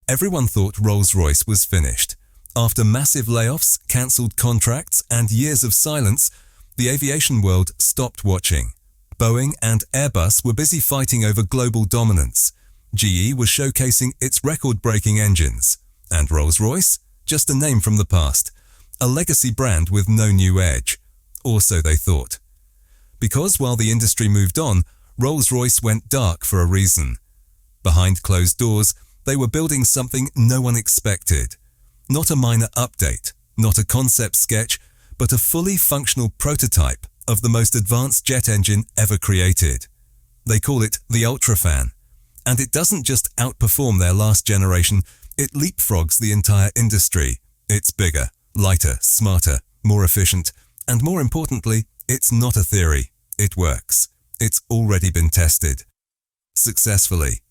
Everyone thought Rolls-Royce was finished. After massive layoffs, cancelled contracts, and years of silence, the aviation world stopped watching. Boeing and Airbus were busy fighting over global dominance. GE was showcasing its record-breaking engines. And Rolls-Royce? Just a name from the past. A legacy brand with no new edge. Or so they thought. Because while the industry moved on, Rolls-Royce went dark for a reason. Behind closed doors, they were building something no one expected. Not a minor update, not a concept sketch, but a fully functional prototype of the most advanced jet engine ever created. They call it the Ultrafan. And it doesn't just outperform their last generation, it leapfrogs the entire industry. It's bigger, lighter, smarter, more efficient, and more importantly, it's not a theory. It works. It's already been tested. Successfully.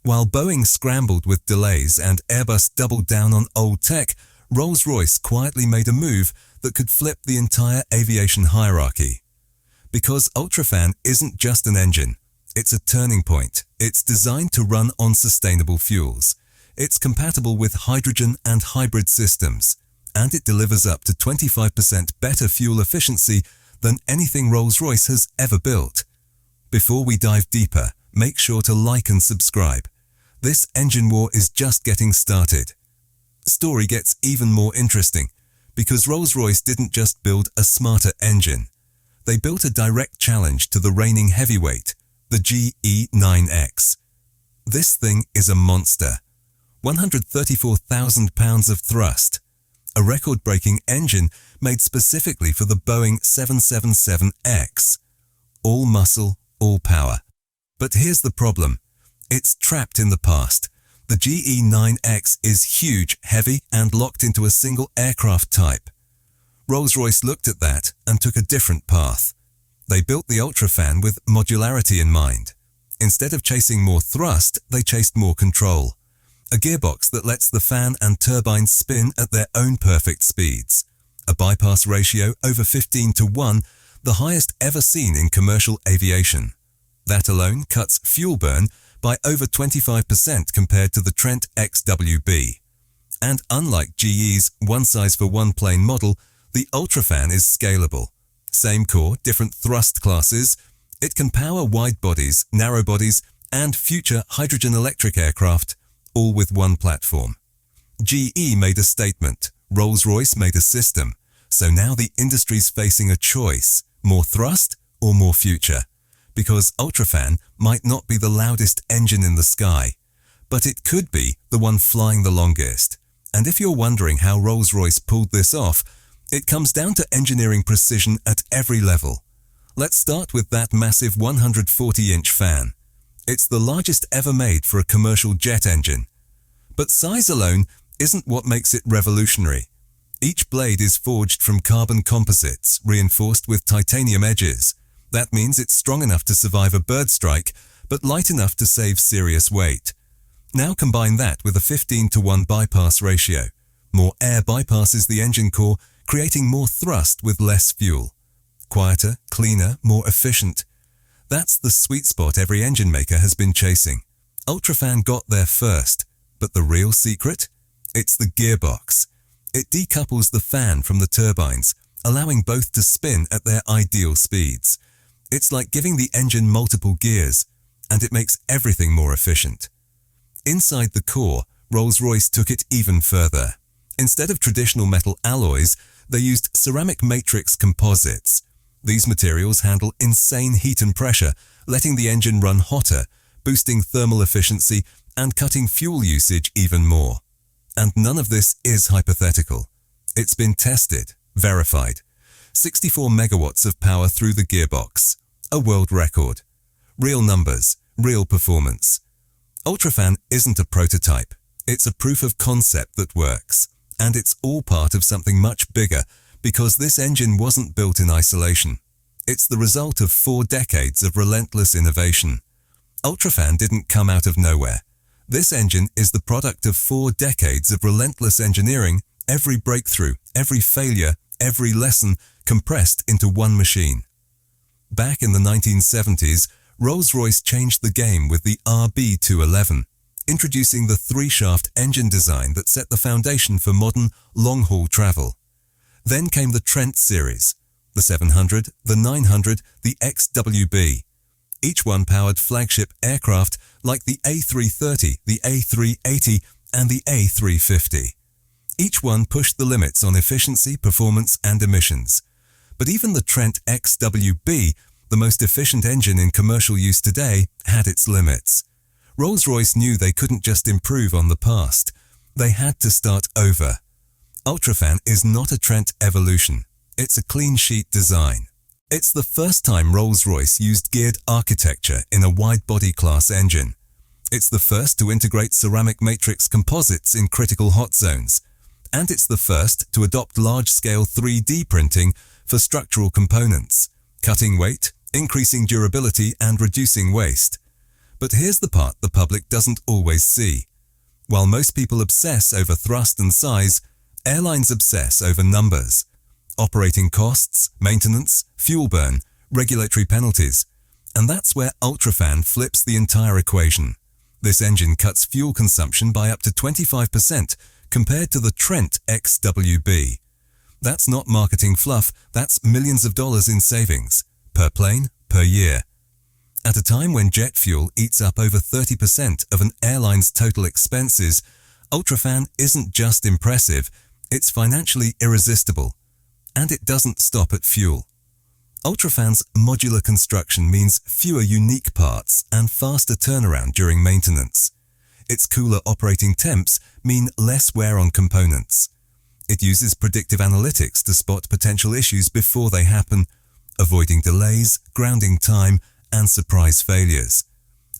While Boeing scrambled with delays and Airbus doubled down on old tech, Rolls-Royce quietly made a move that could flip the entire aviation hierarchy. Because Ultrafan isn't just an engine, it's a turning point. It's designed to run on sustainable fuels. It's compatible with hydrogen and hybrid systems, and it delivers up to 25% better fuel efficiency than anything Rolls-Royce has ever built. Before we dive deeper, make sure to like and subscribe. This engine war is just getting started. The story gets even more interesting because Rolls-Royce didn't just build a smarter engine. They built a direct challenge to the reigning heavyweight, the GE9X. This thing is a monster. 134,000 pounds of thrust. A record-breaking engine made specifically for the Boeing 777X. All muscle, all power. But here's the problem. It's trapped in the past. The GE9X is huge, heavy, and locked into a single aircraft type. Rolls-Royce looked at that and took a different path. They built the Ultrafan with modularity in mind. Instead of chasing more thrust, they chased more control. A gearbox that lets the fan and turbine spin at their own perfect speeds. A bypass ratio over 15:1, the highest ever seen in commercial aviation. That alone cuts fuel burn by over 25% compared to the Trent XWB. And unlike GE's one-size-for-one plane model, the Ultrafan is scalable. Same core, different thrust classes. It can power wide bodies, narrow bodies, and future hydrogen-electric aircraft, all with one platform. GE made a statement, Rolls-Royce made a system, so now the industry's facing a choice, more thrust or more future. Because Ultrafan might not be the loudest engine in the sky, but it could be the one flying the longest. And if you're wondering how Rolls-Royce pulled this off, it comes down to engineering precision at every level. Let's start with that massive 140-inch fan. It's the largest ever made for a commercial jet engine. But size alone isn't what makes it revolutionary. Each blade is forged from carbon composites, reinforced with titanium edges. That means it's strong enough to survive a bird strike, but light enough to save serious weight. Now combine that with a 15:1 bypass ratio. More air bypasses the engine core, creating more thrust with less fuel. Quieter, cleaner, more efficient. That's the sweet spot every engine maker has been chasing. Ultrafan got there first, but the real secret? It's the gearbox. It decouples the fan from the turbines, allowing both to spin at their ideal speeds. It's like giving the engine multiple gears, and it makes everything more efficient. Inside the core, Rolls-Royce took it even further. Instead of traditional metal alloys, they used ceramic matrix composites. These materials handle insane heat and pressure, letting the engine run hotter, boosting thermal efficiency, and cutting fuel usage even more. And none of this is hypothetical. It's been tested, verified. 64 megawatts of power through the gearbox. A world record. Real numbers, real performance. Ultrafan isn't a prototype. It's a proof of concept that works. And it's all part of something much bigger because this engine wasn't built in isolation. It's the result of 4 decades of relentless innovation. Ultrafan didn't come out of nowhere. This engine is the product of 4 decades of relentless engineering, every breakthrough, every failure, every lesson compressed into one machine. Back in the 1970s, Rolls-Royce changed the game with the RB211. introducing the three-shaft engine design that set the foundation for modern long-haul travel. Then came the Trent series, the 700, the 900, the XWB. Each one powered flagship aircraft like the A330, the A380, and the A350. Each one pushed the limits on efficiency, performance, and emissions. But even the Trent XWB, the most efficient engine in commercial use today, had its limits. Rolls-Royce knew they couldn't just improve on the past. They had to start over. Ultrafan is not a Trent evolution. It's a clean sheet design. It's the first time Rolls-Royce used geared architecture in a wide-body class engine. It's the first to integrate ceramic matrix composites in critical hot zones. And it's the first to adopt large-scale 3D printing for structural components, cutting weight, increasing durability, and reducing waste. But here's the part the public doesn't always see. While most people obsess over thrust and size, airlines obsess over numbers. Operating costs, maintenance, fuel burn, regulatory penalties. And that's where Ultrafan flips the entire equation. This engine cuts fuel consumption by up to 25% compared to the Trent XWB. That's not marketing fluff, that's millions of dollars in savings, per plane, per year. At a time when jet fuel eats up over 30% of an airline's total expenses, Ultrafan isn't just impressive, it's financially irresistible. And it doesn't stop at fuel. Ultrafan's modular construction means fewer unique parts and faster turnaround during maintenance. Its cooler operating temps mean less wear on components. It uses predictive analytics to spot potential issues before they happen, avoiding delays, grounding time, and surprise failures.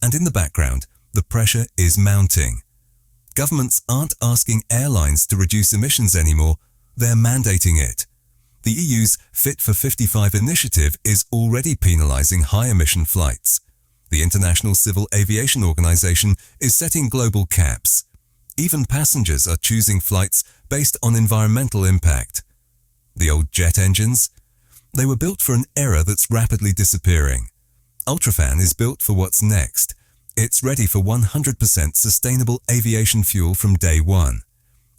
And in the background, the pressure is mounting. Governments aren't asking airlines to reduce emissions anymore, they're mandating it. The EU's Fit for 55 initiative is already penalizing high-emission flights. The International Civil Aviation Organization is setting global caps. Even passengers are choosing flights based on environmental impact. The old jet engines? They were built for an era that's rapidly disappearing. Ultrafan is built for what's next. It's ready for 100% sustainable aviation fuel from day one.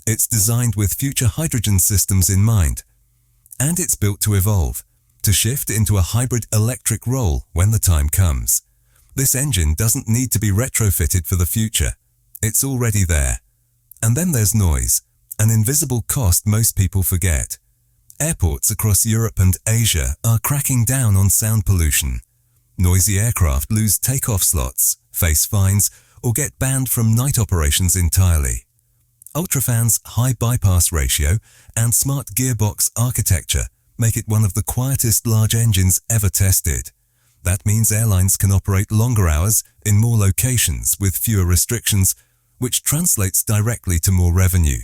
It's designed with future hydrogen systems in mind. And it's built to evolve, to shift into a hybrid electric role when the time comes. This engine doesn't need to be retrofitted for the future. It's already there. And then there's noise, an invisible cost most people forget. Airports across Europe and Asia are cracking down on sound pollution. Noisy aircraft lose takeoff slots, face fines, or get banned from night operations entirely. Ultrafan's high bypass ratio and smart gearbox architecture make it one of the quietest large engines ever tested. That means airlines can operate longer hours in more locations with fewer restrictions, which translates directly to more revenue.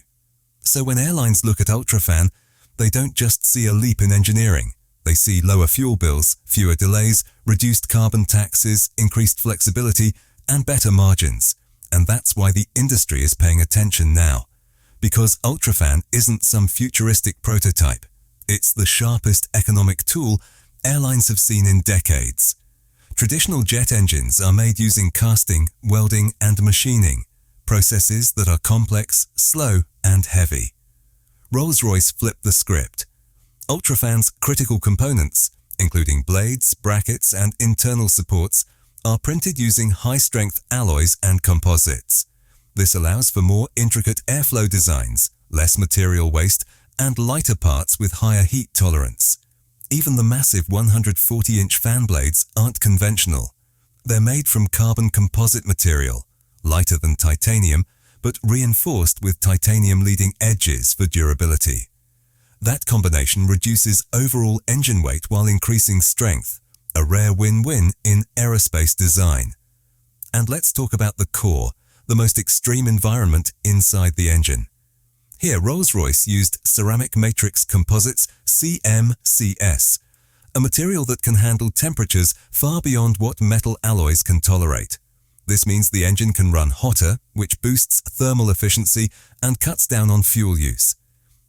So when airlines look at Ultrafan, they don't just see a leap in engineering. They see lower fuel bills, fewer delays, reduced carbon taxes, increased flexibility, and better margins. And that's why the industry is paying attention now. Because Ultrafan isn't some futuristic prototype. It's the sharpest economic tool airlines have seen in decades. Traditional jet engines are made using casting, welding, and machining, processes that are complex, slow, and heavy. Rolls-Royce flipped the script. Ultrafan's critical components, including blades, brackets, and internal supports, are printed using high-strength alloys and composites. This allows for more intricate airflow designs, less material waste, and lighter parts with higher heat tolerance. Even the massive 140-inch fan blades aren't conventional. They're made from carbon composite material, lighter than titanium, but reinforced with titanium leading edges for durability. That combination reduces overall engine weight while increasing strength, a rare win-win in aerospace design. And let's talk about the core, the most extreme environment inside the engine. Here, Rolls-Royce used ceramic matrix composites CMCS, a material that can handle temperatures far beyond what metal alloys can tolerate. This means the engine can run hotter, which boosts thermal efficiency and cuts down on fuel use.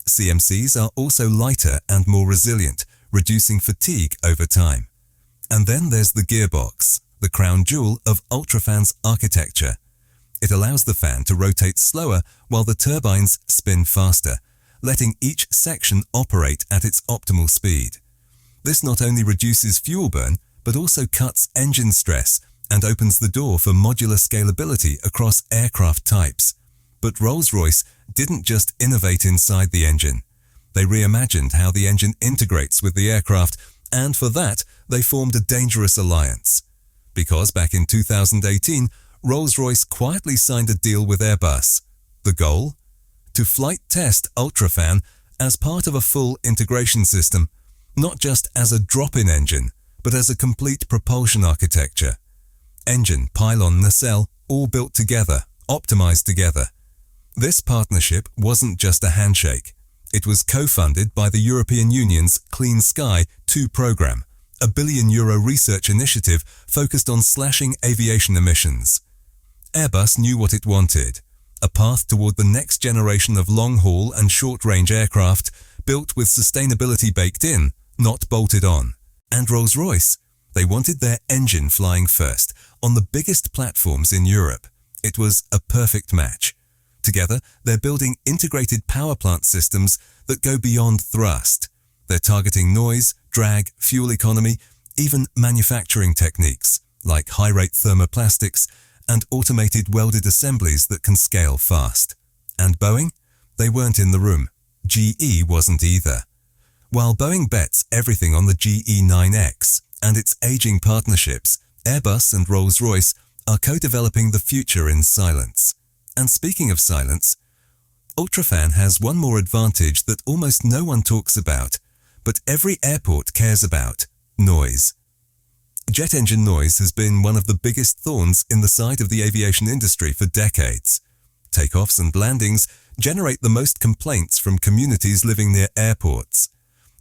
CMCs are also lighter and more resilient, reducing fatigue over time. And then there's the gearbox, the crown jewel of Ultrafan's architecture. It allows the fan to rotate slower while the turbines spin faster, letting each section operate at its optimal speed. This not only reduces fuel burn, but also cuts engine stress and opens the door for modular scalability across aircraft types. But Rolls-Royce didn't just innovate inside the engine. They reimagined how the engine integrates with the aircraft, and for that, they formed a dangerous alliance. Because back in 2018, Rolls-Royce quietly signed a deal with Airbus. The goal? To flight test Ultrafan as part of a full integration system, not just as a drop-in engine, but as a complete propulsion architecture. Engine, pylon, nacelle, all built together, optimized together. This partnership wasn't just a handshake. It was co-funded by the European Union's Clean Sky 2 program, a €1 billion research initiative focused on slashing aviation emissions. Airbus knew what it wanted: a path toward the next generation of long-haul and short-range aircraft built with sustainability baked in, not bolted on. And Rolls-Royce? They wanted their engine flying first, on the biggest platforms in Europe. It was a perfect match. Together, they're building integrated power plant systems that go beyond thrust. They're targeting noise, drag, fuel economy, even manufacturing techniques like high-rate thermoplastics and automated welded assemblies that can scale fast. And Boeing? They weren't in the room. GE wasn't either. While Boeing bets everything on the GE9X and its aging partnerships, Airbus and Rolls-Royce are co-developing the future in silence. And speaking of silence, Ultrafan has one more advantage that almost no one talks about, but every airport cares about: noise. Jet engine noise has been one of the biggest thorns in the side of the aviation industry for decades. Takeoffs and landings generate the most complaints from communities living near airports.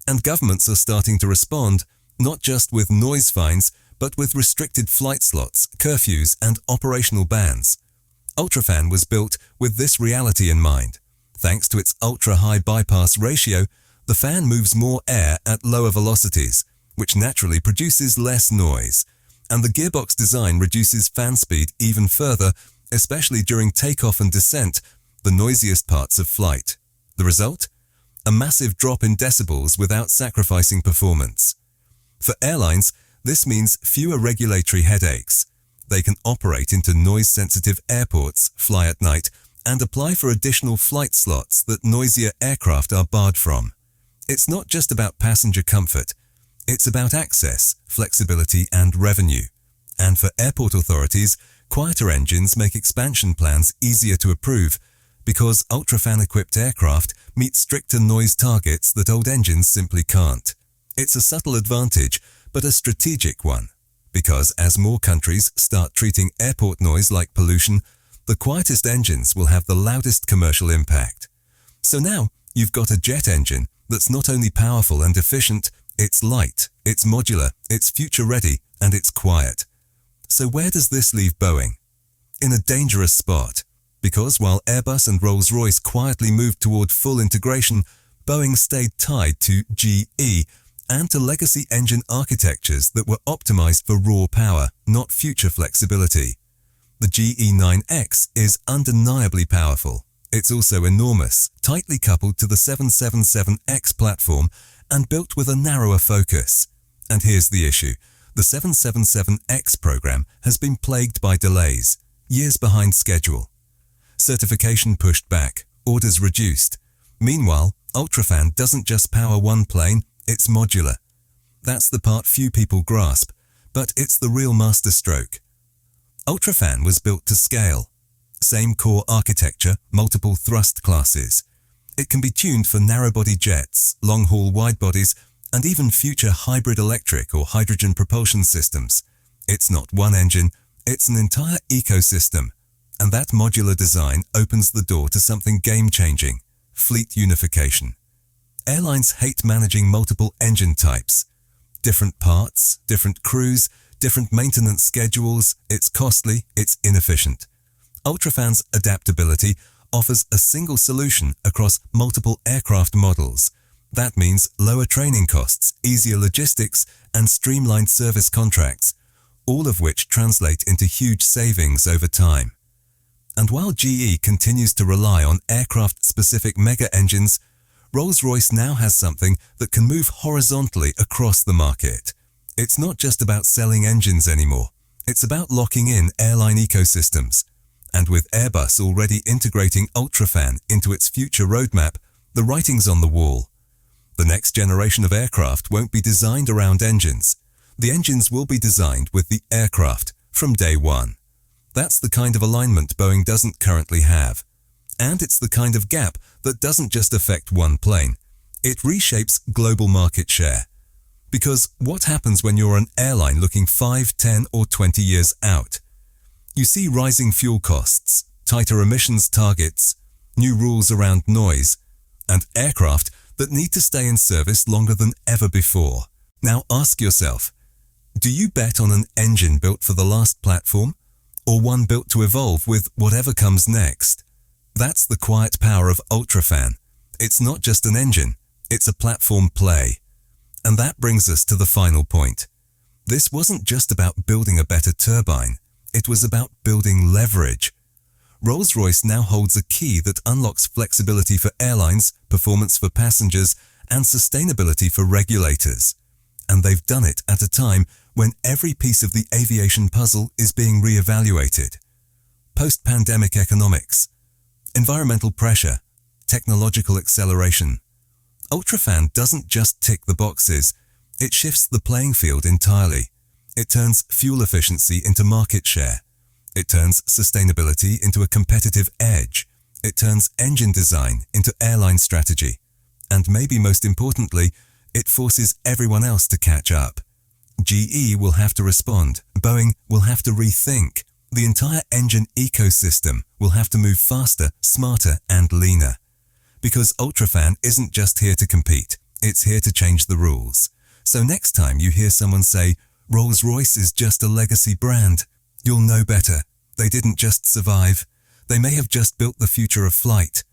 And governments are starting to respond, not just with noise fines, but with restricted flight slots, curfews, and operational bans. Ultrafan was built with this reality in mind. Thanks to its ultra-high bypass ratio, the fan moves more air at lower velocities, which naturally produces less noise. And the gearbox design reduces fan speed even further, especially during takeoff and descent, the noisiest parts of flight. The result? A massive drop in decibels without sacrificing performance. For airlines, this means fewer regulatory headaches. They can operate into noise-sensitive airports, fly at night, and apply for additional flight slots that noisier aircraft are barred from. It's not just about passenger comfort. It's about access, flexibility, and revenue. And for airport authorities, quieter engines make expansion plans easier to approve because Ultrafan-equipped aircraft meet stricter noise targets that old engines simply can't. It's a subtle advantage, but a strategic one. Because as more countries start treating airport noise like pollution, the quietest engines will have the loudest commercial impact. So now you've got a jet engine that's not only powerful and efficient, it's light, it's modular, it's future-ready, and it's quiet. So where does this leave Boeing? In a dangerous spot. Because while Airbus and Rolls-Royce quietly moved toward full integration, Boeing stayed tied to GE and to legacy engine architectures that were optimized for raw power, not future flexibility. The GE9X is undeniably powerful. It's also enormous, tightly coupled to the 777X platform and built with a narrower focus. And here's the issue. The 777X program has been plagued by delays, years behind schedule. Certification pushed back, orders reduced. Meanwhile, Ultrafan doesn't just power one plane, it's modular. That's the part few people grasp, but it's the real masterstroke. Ultrafan was built to scale. Same core architecture, multiple thrust classes. It can be tuned for narrow-body jets, long-haul wide-bodies, and even future hybrid electric or hydrogen propulsion systems. It's not one engine, it's an entire ecosystem. And that modular design opens the door to something game-changing: fleet unification. Airlines hate managing multiple engine types. Different parts, different crews, different maintenance schedules. It's costly, it's inefficient. Ultrafan's adaptability offers a single solution across multiple aircraft models. That means lower training costs, easier logistics, and streamlined service contracts, all of which translate into huge savings over time. And while GE continues to rely on aircraft-specific mega engines, Rolls-Royce now has something that can move horizontally across the market. It's not just about selling engines anymore. It's about locking in airline ecosystems. And with Airbus already integrating Ultrafan into its future roadmap, the writing's on the wall. The next generation of aircraft won't be designed around engines. The engines will be designed with the aircraft from day one. That's the kind of alignment Boeing doesn't currently have. And it's the kind of gap that doesn't just affect one plane. It reshapes global market share. Because what happens when you're an airline looking 5, 10, or 20 years out? You see rising fuel costs, tighter emissions targets, new rules around noise, and aircraft that need to stay in service longer than ever before. Now ask yourself, do you bet on an engine built for the last platform, or one built to evolve with whatever comes next? That's the quiet power of Ultrafan. It's not just an engine, it's a platform play. And that brings us to the final point. This wasn't just about building a better turbine, it was about building leverage. Rolls-Royce now holds a key that unlocks flexibility for airlines, performance for passengers, and sustainability for regulators. And they've done it at a time when every piece of the aviation puzzle is being re-evaluated. Post-pandemic economics, environmental pressure, technological acceleration. Ultrafan doesn't just tick the boxes, it shifts the playing field entirely. It turns fuel efficiency into market share. It turns sustainability into a competitive edge. It turns engine design into airline strategy. And maybe most importantly, it forces everyone else to catch up. GE will have to respond. Boeing will have to rethink. The entire engine ecosystem will have to move faster, smarter, and leaner. Because Ultrafan isn't just here to compete, it's here to change the rules. So next time you hear someone say, Rolls-Royce is just a legacy brand, you'll know better. They didn't just survive. They may have just built the future of flight.